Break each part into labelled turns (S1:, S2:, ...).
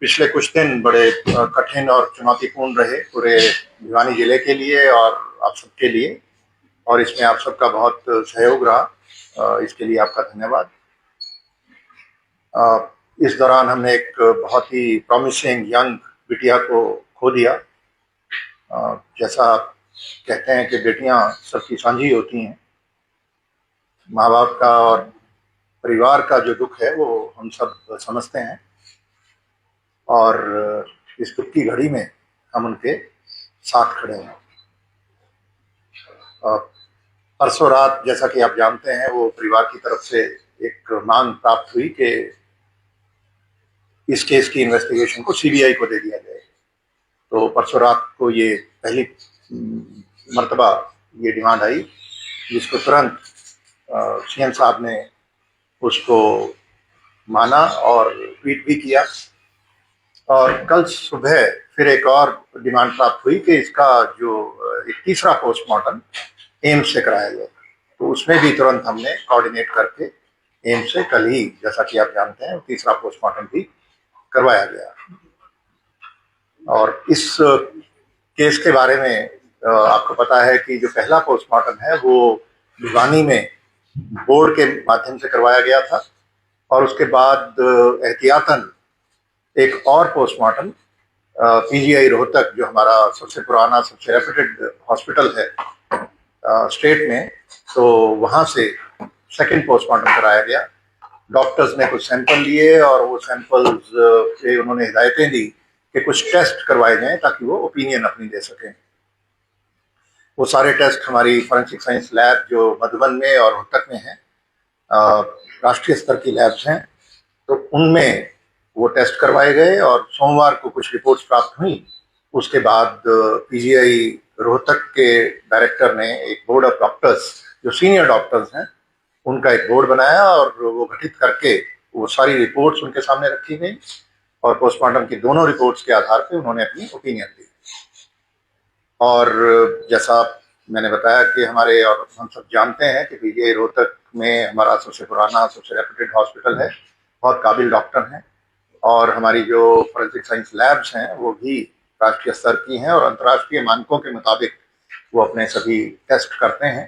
S1: पिछले कुछ दिन बड़े कठिन और चुनौतीपूर्ण रहे पूरे भिवानी जिले के लिए और आप सबके लिए। और इसमें आप सबका बहुत सहयोग रहा, इसके लिए आपका धन्यवाद। इस दौरान हमने एक बहुत ही प्रॉमिसिंग यंग बिटिया को खो दिया। जैसा आप कहते हैं कि बेटियां सबकी साझी होती हैं, माँ बाप का और परिवार का जो दुख है वो हम सब समझते हैं और इस दुख की घड़ी में हम उनके साथ खड़े हैं। परसों रात, जैसा कि आप जानते हैं, वो परिवार की तरफ से एक मांग प्राप्त हुई कि इस केस की इन्वेस्टिगेशन को सीबीआई को दे दिया जाए। तो परसों रात को ये पहली मर्तबा ये डिमांड आई, जिसको तुरंत सीएम साहब ने उसको माना और ट्वीट भी किया। और कल सुबह फिर एक और डिमांड प्राप्त हुई कि इसका जो एक तीसरा पोस्टमार्टम एम्स से कराया गया। तो उसमें भी तुरंत हमने कोऑर्डिनेट करके एम्स से कल ही, जैसा कि आप जानते हैं, तीसरा पोस्टमार्टम भी करवाया गया। और इस केस के बारे में आपको पता है कि जो पहला पोस्टमार्टम है वो भिवानी में बोर्ड के माध्यम से करवाया गया था और उसके बाद एहतियातन एक और पोस्टमार्टम पीजीआई रोहतक, जो हमारा सबसे पुराना सबसे रेप्यूटेड हॉस्पिटल है स्टेट में, तो वहाँ से सेकंड पोस्टमार्टम कराया गया। डॉक्टर्स ने कुछ सैंपल लिए और वो सैंपल्स से उन्होंने हिदायतें दी कि कुछ टेस्ट करवाए जाएं ताकि वो ओपिनियन अपनी दे सकें। वो सारे टेस्ट हमारी फॉरेंसिक साइंस लैब जो मधुबन में और रोहतक में है, राष्ट्रीय स्तर की लैब्स हैं, तो उनमें वो टेस्ट करवाए गए और सोमवार को कुछ रिपोर्ट्स प्राप्त हुई। उसके बाद पीजीआई रोहतक के डायरेक्टर ने एक बोर्ड ऑफ डॉक्टर्स, जो सीनियर डॉक्टर्स हैं, उनका एक बोर्ड बनाया और वो गठित करके वो सारी रिपोर्ट्स उनके सामने रखी गई और पोस्टमार्टम की दोनों रिपोर्ट्स के आधार पे उन्होंने अपनी ओपिनियन दी। और जैसा मैंने बताया कि हमारे, और हम सब जानते हैं कि पीजीआई रोहतक में हमारा सबसे पुराना सबसे रेप्यूटेड हॉस्पिटल है, बहुत काबिल डॉक्टर हैं और हमारी जो फॉरेंसिक साइंस लैब्स हैं वो भी राष्ट्रीय स्तर की हैं और अंतर्राष्ट्रीय मानकों के मुताबिक वो अपने सभी टेस्ट करते हैं।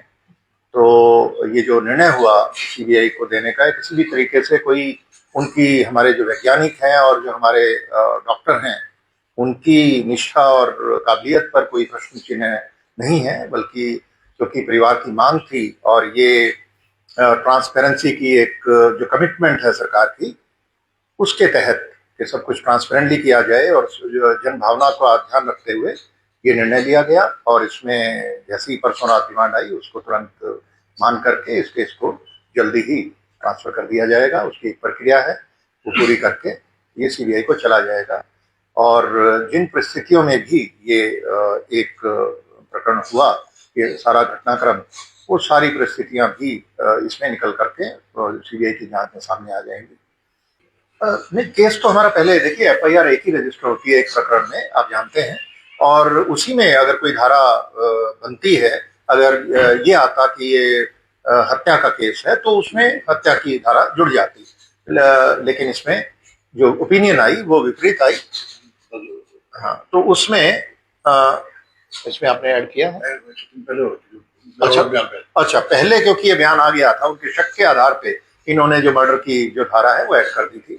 S1: तो ये जो निर्णय हुआ सीबीआई को देने का, किसी भी तरीके से कोई उनकी, हमारे जो वैज्ञानिक हैं और जो हमारे डॉक्टर हैं, उनकी निष्ठा और काबिलियत पर कोई प्रश्न चिन्ह नहीं है, बल्कि क्योंकि परिवार की मांग थी और ये ट्रांसपेरेंसी की एक जो कमिटमेंट है सरकार की, उसके तहत कि सब कुछ ट्रांसपेरेंटली किया जाए और जन भावना को ध्यान रखते हुए ये निर्णय लिया गया। और इसमें जैसी परसों रात डिमांड आई, उसको तुरंत मान करके इस केस को जल्दी ही ट्रांसफर कर दिया जाएगा। उसकी एक प्रक्रिया है, वो पूरी करके ये सीबीआई को चला जाएगा। और जिन परिस्थितियों में भी ये एक प्रकरण हुआ, ये सारा घटनाक्रम, वो सारी परिस्थितियां भी इसमें निकल करके सीबीआई की जांच में सामने आ जाएंगी। नहीं, केस तो हमारा पहले, देखिए, एफआईआर एक ही रजिस्टर होती है एक प्रकरण में, आप जानते हैं, और उसी में अगर कोई धारा बनती है, अगर ये आता कि ये हत्या का केस है तो उसमें हत्या की धारा जुड़ जाती, लेकिन इसमें जो ओपिनियन आई वो विपरीत आई। हाँ, तो उसमें इसमें आपने ऐड किया है। अच्छा, पहले क्योंकि ये बयान आ गया था, उनके शक के आधार पे इन्होंने जो मर्डर की जो धारा है वो ऐड कर दी थी।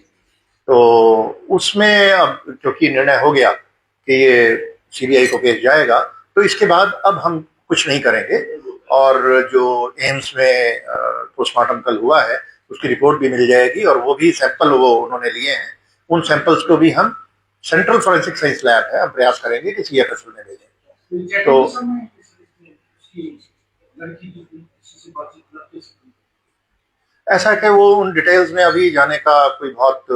S1: तो उसमें अब क्योंकि निर्णय हो गया कि ये सीबीआई को भेज जाएगा, तो इसके बाद अब हम कुछ नहीं करेंगे। और जो एम्स में पोस्टमार्टम कल हुआ है उसकी रिपोर्ट भी मिल जाएगी और वो भी सैंपल वो उन्होंने लिए हैं, उन सैंपल्स को भी हम सेंट्रल फॉरेंसिक साइंस लैब है, हम प्रयास करेंगे कि सीएफएसएल में भेजें। तो ऐसा है कि वो उन डिटेल्स में अभी जाने का कोई बहुत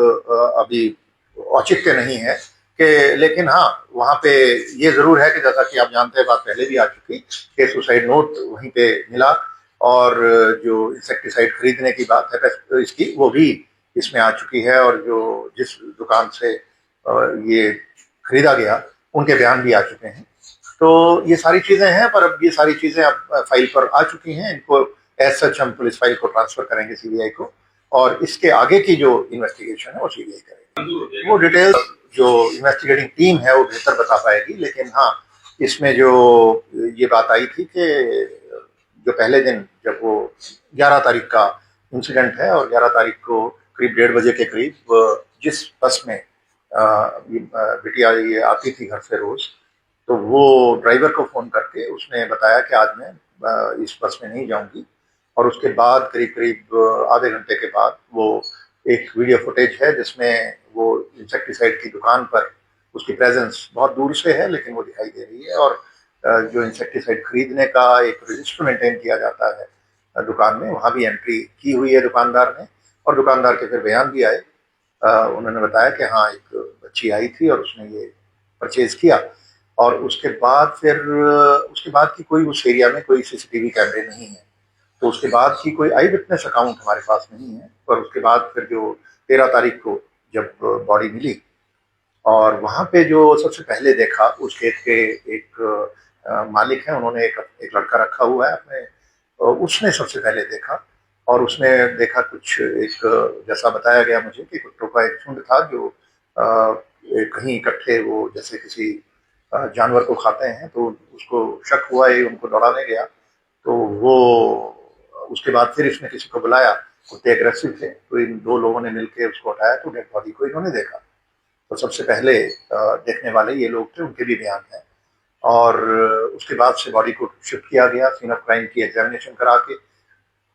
S1: अभी औचित्य नहीं है कि, लेकिन हाँ, वहाँ पे ये जरूर है कि जैसा कि आप जानते हैं, बात पहले भी आ चुकी कि सुसाइड नोट वहीं पे मिला और जो इंसेक्टिसाइड खरीदने की बात है इसकी, वो भी इसमें आ चुकी है और जो जिस दुकान से ये खरीदा गया उनके बयान भी आ चुके हैं। तो ये सारी चीजें हैं, पर अब ये सारी चीजें अब फाइल पर आ चुकी हैं, इनको एज सच हम पुलिस फाइल को ट्रांसफर करेंगे सीबीआई को, और इसके आगे की जो इन्वेस्टिगेशन है वो सीबीआई करेगी। वो डिटेल्स जो इन्वेस्टिगेटिंग टीम है वो बेहतर बता पाएगी, लेकिन हाँ, इसमें जो ये बात आई थी कि जो पहले दिन जब वो 11 तारीख का इंसिडेंट है और 11 तारीख को करीब 1:30 बजे के करीब जिस बस में बिटिया ये आती थी घर से रोज, तो वो ड्राइवर को फोन करके उसने बताया कि आज मैं इस बस में नहीं जाऊंगी। और उसके बाद करीब करीब आधे घंटे के बाद वो एक वीडियो फुटेज है जिसमें वो इंसेक्टिसाइड की दुकान पर उसकी प्रेजेंस बहुत दूर से है लेकिन वो दिखाई दे रही है। और जो इंसेक्टिसाइड खरीदने का एक रजिस्टर मेंटेन किया जाता है दुकान में, वहाँ भी एंट्री की हुई है दुकानदार ने। और दुकानदार के फिर बयान भी आए, उन्होंने बताया कि हाँ एक बच्ची आई थी और उसने ये परचेज किया। और उसके बाद फिर उसके बाद की कोई उस एरिया में कोई सीसीटीवी कैमरे नहीं है, तो उसके बाद की कोई आई विटनेस अकाउंट हमारे पास नहीं है। पर उसके बाद फिर जो 13 तारीख को जब बॉडी मिली और वहाँ पे जो सबसे पहले देखा उस खेत के एक मालिक है, उन्होंने एक लड़का रखा हुआ है अपने, उसने सबसे पहले देखा। और उसने देखा कुछ एक जैसा बताया गया मुझे कि कुत्तों का एक झुंड था जो कहीं इकट्ठे वो जैसे किसी जानवर को खाते हैं, तो उसको शक हुआ ये उनको दौड़ाने गया। तो वो उसके बाद फिर इसने किसी को बुलाया, कुत्ते एग्रेसिव थे, तो इन दो लोगों ने मिलकर उसको हटाया तो डेड बॉडी को इन्होंने देखा। तो सबसे पहले देखने वाले ये लोग थे, उनके भी बयान है। और उसके बाद से बॉडी को शिफ्ट किया गया सीन ऑफ क्राइम की एग्जामिनेशन करा के,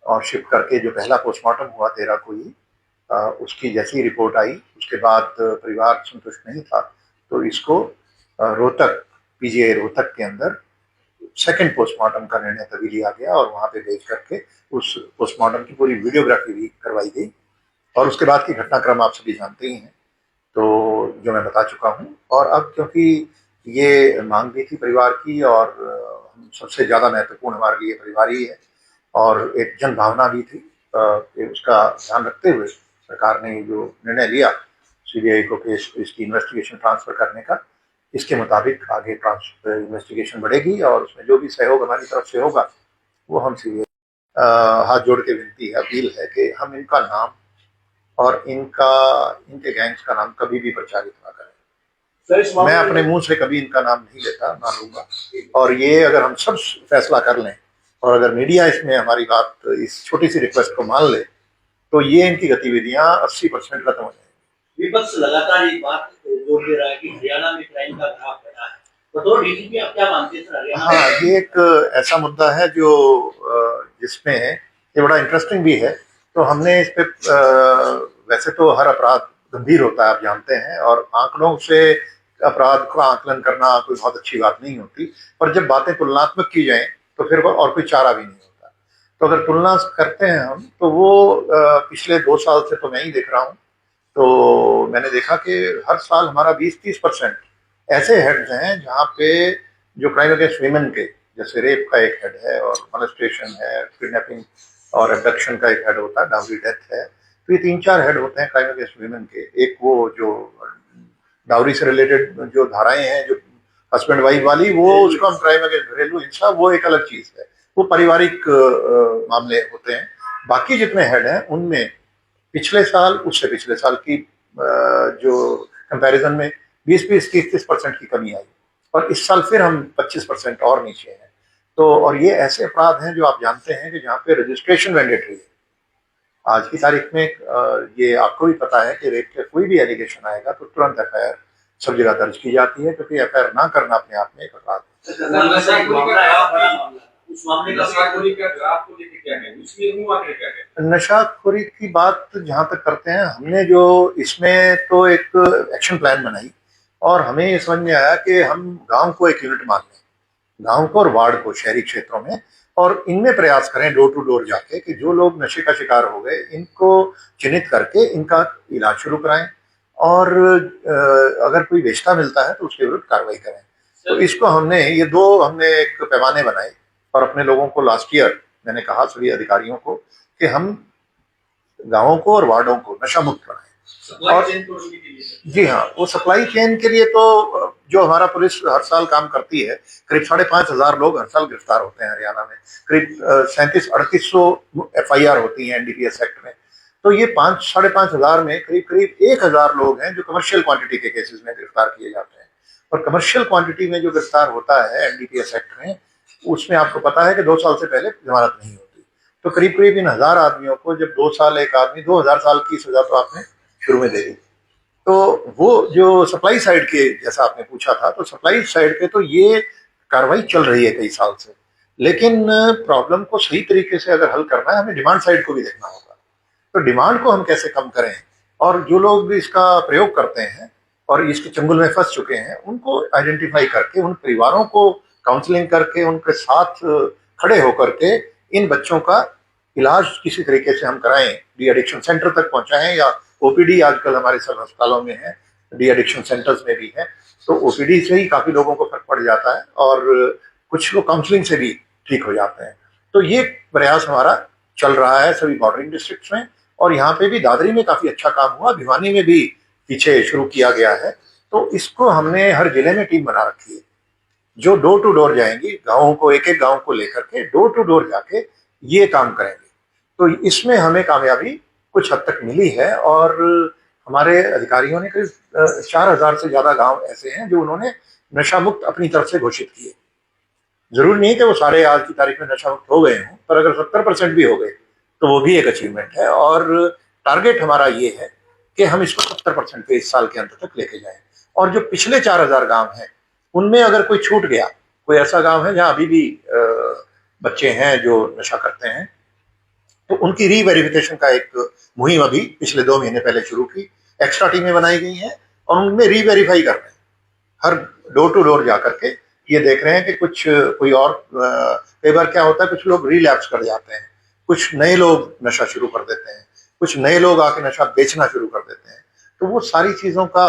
S1: और शिफ्ट करके जो पहला पोस्टमार्टम हुआ 13 को ही, उसकी जैसी रिपोर्ट आई उसके बाद परिवार संतुष्ट नहीं था, तो इसको रोहतक पीजीआई रोहतक के अंदर सेकंड पोस्टमार्टम का निर्णय तभी लिया गया और वहां पे भेज करके उस पोस्टमार्टम की पूरी वीडियोग्राफी भी करवाई गई। और उसके बाद की घटनाक्रम आप सभी जानते ही हैं, तो जो मैं बता चुका हूँ। और अब क्योंकि ये मांग भी थी परिवार की और सबसे ज़्यादा महत्वपूर्ण हमारे लिए परिवार ही है और एक जन भावना भी थी, उसका ध्यान रखते हुए सरकार ने जो निर्णय लिया सीबीआई को केस इसकी इन्वेस्टिगेशन ट्रांसफर करने का, इसके मुताबिक आगे इन्वेस्टिगेशन बढ़ेगी और उसमें जो भी सहयोग हमारी तरफ से होगा वो हम सीबीआई हाथ जोड़ के विनती है, अपील है कि हम इनका नाम और इनके गैंग्स का नाम कभी भी प्रचारित ना करें। मैं अपने मुंह से कभी इनका नाम नहीं लेता, ना लूंगा। और ये अगर हम सब फैसला कर लें और अगर मीडिया इसमें हमारी बात, इस छोटी सी रिक्वेस्ट को मान ले, तो ये इनकी गतिविधियां 80% खत्म हो जाएंगी।
S2: विपक्ष लगातार एक बात जोड़ दे रहा है कि हरियाणा में क्राइम का ग्राफ बढ़ा है, बतौर डीजीपी आप क्या मानते हैं सर?
S1: हाँ, ये एक ऐसा मुद्दा है जो जिसमें ये बड़ा इंटरेस्टिंग भी है। तो हमने इस पे वैसे तो हर अपराध गंभीर होता है आप जानते हैं, और आंकड़ों से अपराध का आकलन करना कोई बहुत अच्छी बात नहीं होती, पर जब बातें तुलनात्मक की जाए तो फिर और कोई चारा भी नहीं होता। तो अगर तुलना करते हैं हम, तो वो पिछले 2 साल से तो मैं ही देख रहा हूँ, तो मैंने देखा कि हर साल हमारा 20-30% ऐसे हेड्स हैं जहाँ पे जो क्राइम अगेंस्ट वीमेन के, जैसे रेप का एक हेड है और मोलेस्टेशन है, किडनैपिंग और एब्डक्शन का एक हेड होता है, डाउरी डेथ है, तो ये 3-4 हेड होते हैं क्राइम अगेंस्ट वीमेन के। एक वो जो डाउरी से रिलेटेड जो धाराएं हैं, जो हस्बैंड वाइफ वाली, वो उसको हम क्राइम अगेंस्ट घरेलू हिंसा, वो एक अलग चीज है, वो पारिवारिक मामले होते हैं। बाकी जितने हेड हैं उनमें पिछले साल उससे पिछले साल की जो कंपैरिजन में 20-30% की कमी आई, और इस साल फिर हम 25% और नीचे हैं। तो और ये ऐसे अपराध हैं जो आप जानते हैं कि जहाँ पे रजिस्ट्रेशन मैंडेटरी है। आज की तारीख में ये आपको भी पता है कि रेप का कोई भी एलिगेशन आएगा तो तुरंत एफआईआर सब जगह दर्ज की जाती है, क्योंकि एफआईआर ना करना अपने आप में एक अपराध है। नशाखोरी की बात जहाँ तक करते हैं, हमने जो इसमें तो एक एक्शन प्लान बनाई और हमें ये समझ में आया कि हम गांव को एक यूनिट मान लें, गांव को और वार्ड को शहरी क्षेत्रों में, और इनमें प्रयास करें डोर टू डोर जाके कि जो लोग नशे का शिकार हो गए इनको चिन्हित करके इनका इलाज शुरू कराएं, और अगर कोई बेचता मिलता है तो उसके विरुद्ध कार्रवाई करें। तो इसको हमने एक पैमाने बनाए और अपने लोगों को लास्ट ईयर मैंने कहा सभी अधिकारियों को कि हम गांवों को और वार्डों को नशा मुक्त बनाएं। और जी हाँ, वो सप्लाई चेन के लिए तो जो हमारा पुलिस हर साल काम करती है, करीब 5,500 लोग हर साल गिरफ्तार होते हैं हरियाणा में, करीब 3700-3800 FIR होती हैं एनडीपीएस एक्ट में, तो ये 5-5,500 में करीब करीब 1,000 लोग हैं जो कमर्शियल क्वांटिटी के केसेस में गिरफ्तार किए जाते हैं। और कमर्शियल क्वांटिटी में जो गिरफ्तार होता है एनडीपीएस एक्ट में, उसमें आपको पता है कि 2 साल से पहले जमानत नहीं होती। तो करीब करीब इन 1,000 आदमियों को जब 2 साल, एक आदमी 2,000 साल की सजा तो आपने शुरू में दे दी। तो वो जो सप्लाई साइड के, जैसा आपने पूछा था, तो सप्लाई साइड पे तो ये कार्रवाई चल रही है कई साल से, लेकिन प्रॉब्लम को सही तरीके से अगर हल करना है, हमें डिमांड साइड को भी देखना होगा। तो डिमांड को हम कैसे कम करें, और जो लोग भी इसका प्रयोग करते हैं और इसके चंगुल में फंस चुके हैं, उनको आइडेंटिफाई करके, उन परिवारों को काउंसलिंग करके, उनके साथ खड़े होकर के इन बच्चों का इलाज किसी तरीके से हम कराएं, डी एडिक्शन सेंटर तक पहुंचाएं, या ओपीडी आजकल हमारे सब अस्पतालों में है, डी एडिक्शन सेंटर्स में भी है। तो ओपीडी से ही काफी लोगों को फर्क पड़ जाता है और कुछ लोग काउंसलिंग से भी ठीक हो जाते हैं। तो ये प्रयास हमारा चल रहा है सभी बॉर्डरिंग डिस्ट्रिक्ट्स में, और यहाँ पे भी दादरी में काफी अच्छा काम हुआ, भिवानी में भी पीछे शुरू किया गया है। तो इसको हमने हर जिले में टीम बना रखी है जो डोर टू डोर जाएंगी, गाँवों को, एक एक गाँव को लेकर के डोर टू डोर जाके ये काम करेंगे। तो इसमें हमें कामयाबी कुछ हद तक मिली है, और हमारे अधिकारियों ने करीब 4,000 से ज्यादा गांव ऐसे हैं जो उन्होंने नशा मुक्त अपनी तरफ से घोषित किए। जरूरी नहीं कि वो सारे आज की तारीख में नशा मुक्त हो गए हों, पर अगर 70% भी हो गए तो वो भी एक अचीवमेंट है। और टारगेट हमारा ये है कि हम इसको 70% पे इस साल के अंत तक लेके जाएं। और जो पिछले 4,000 गांव हैं, उनमें अगर कोई छूट गया, कोई ऐसा गांव है जहां अभी भी बच्चे हैं जो नशा करते हैं, तो उनकी रीवेरिफिकेशन का एक मुहिम अभी पिछले 2 महीने पहले शुरू की। एक्स्ट्रा टीमें बनाई गई हैं और उनमें रीवेरीफाई कर रहे हैं, हर डोर टू डोर जाकर के ये देख रहे हैं कि कुछ कोई और, कई बार क्या होता है, कुछ लोग रिलैप्स कर जाते हैं, कुछ नए लोग नशा शुरू कर देते हैं, कुछ नए लोग आके नशा बेचना शुरू कर देते हैं। तो वो सारी चीज़ों का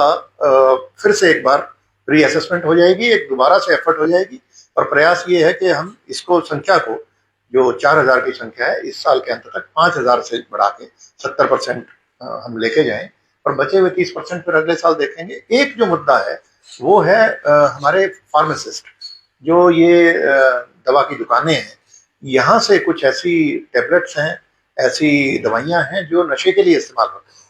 S1: फिर से एक बार रीअसेसमेंट हो जाएगी, एक दोबारा से एफर्ट हो जाएगी। और प्रयास ये है कि हम इसको, संख्या को, जो 4,000 की संख्या है, इस साल के अंत तक 5,000 से बढ़ा के 70% हम लेके जाएं, और बचे हुए 30% फिर अगले साल देखेंगे। एक जो मुद्दा है वो है हमारे फार्मासिस्ट, जो ये दवा की दुकानें हैं, यहाँ से कुछ ऐसी टेबलेट्स हैं, ऐसी दवाइयाँ हैं जो नशे के लिए इस्तेमाल होती हैं,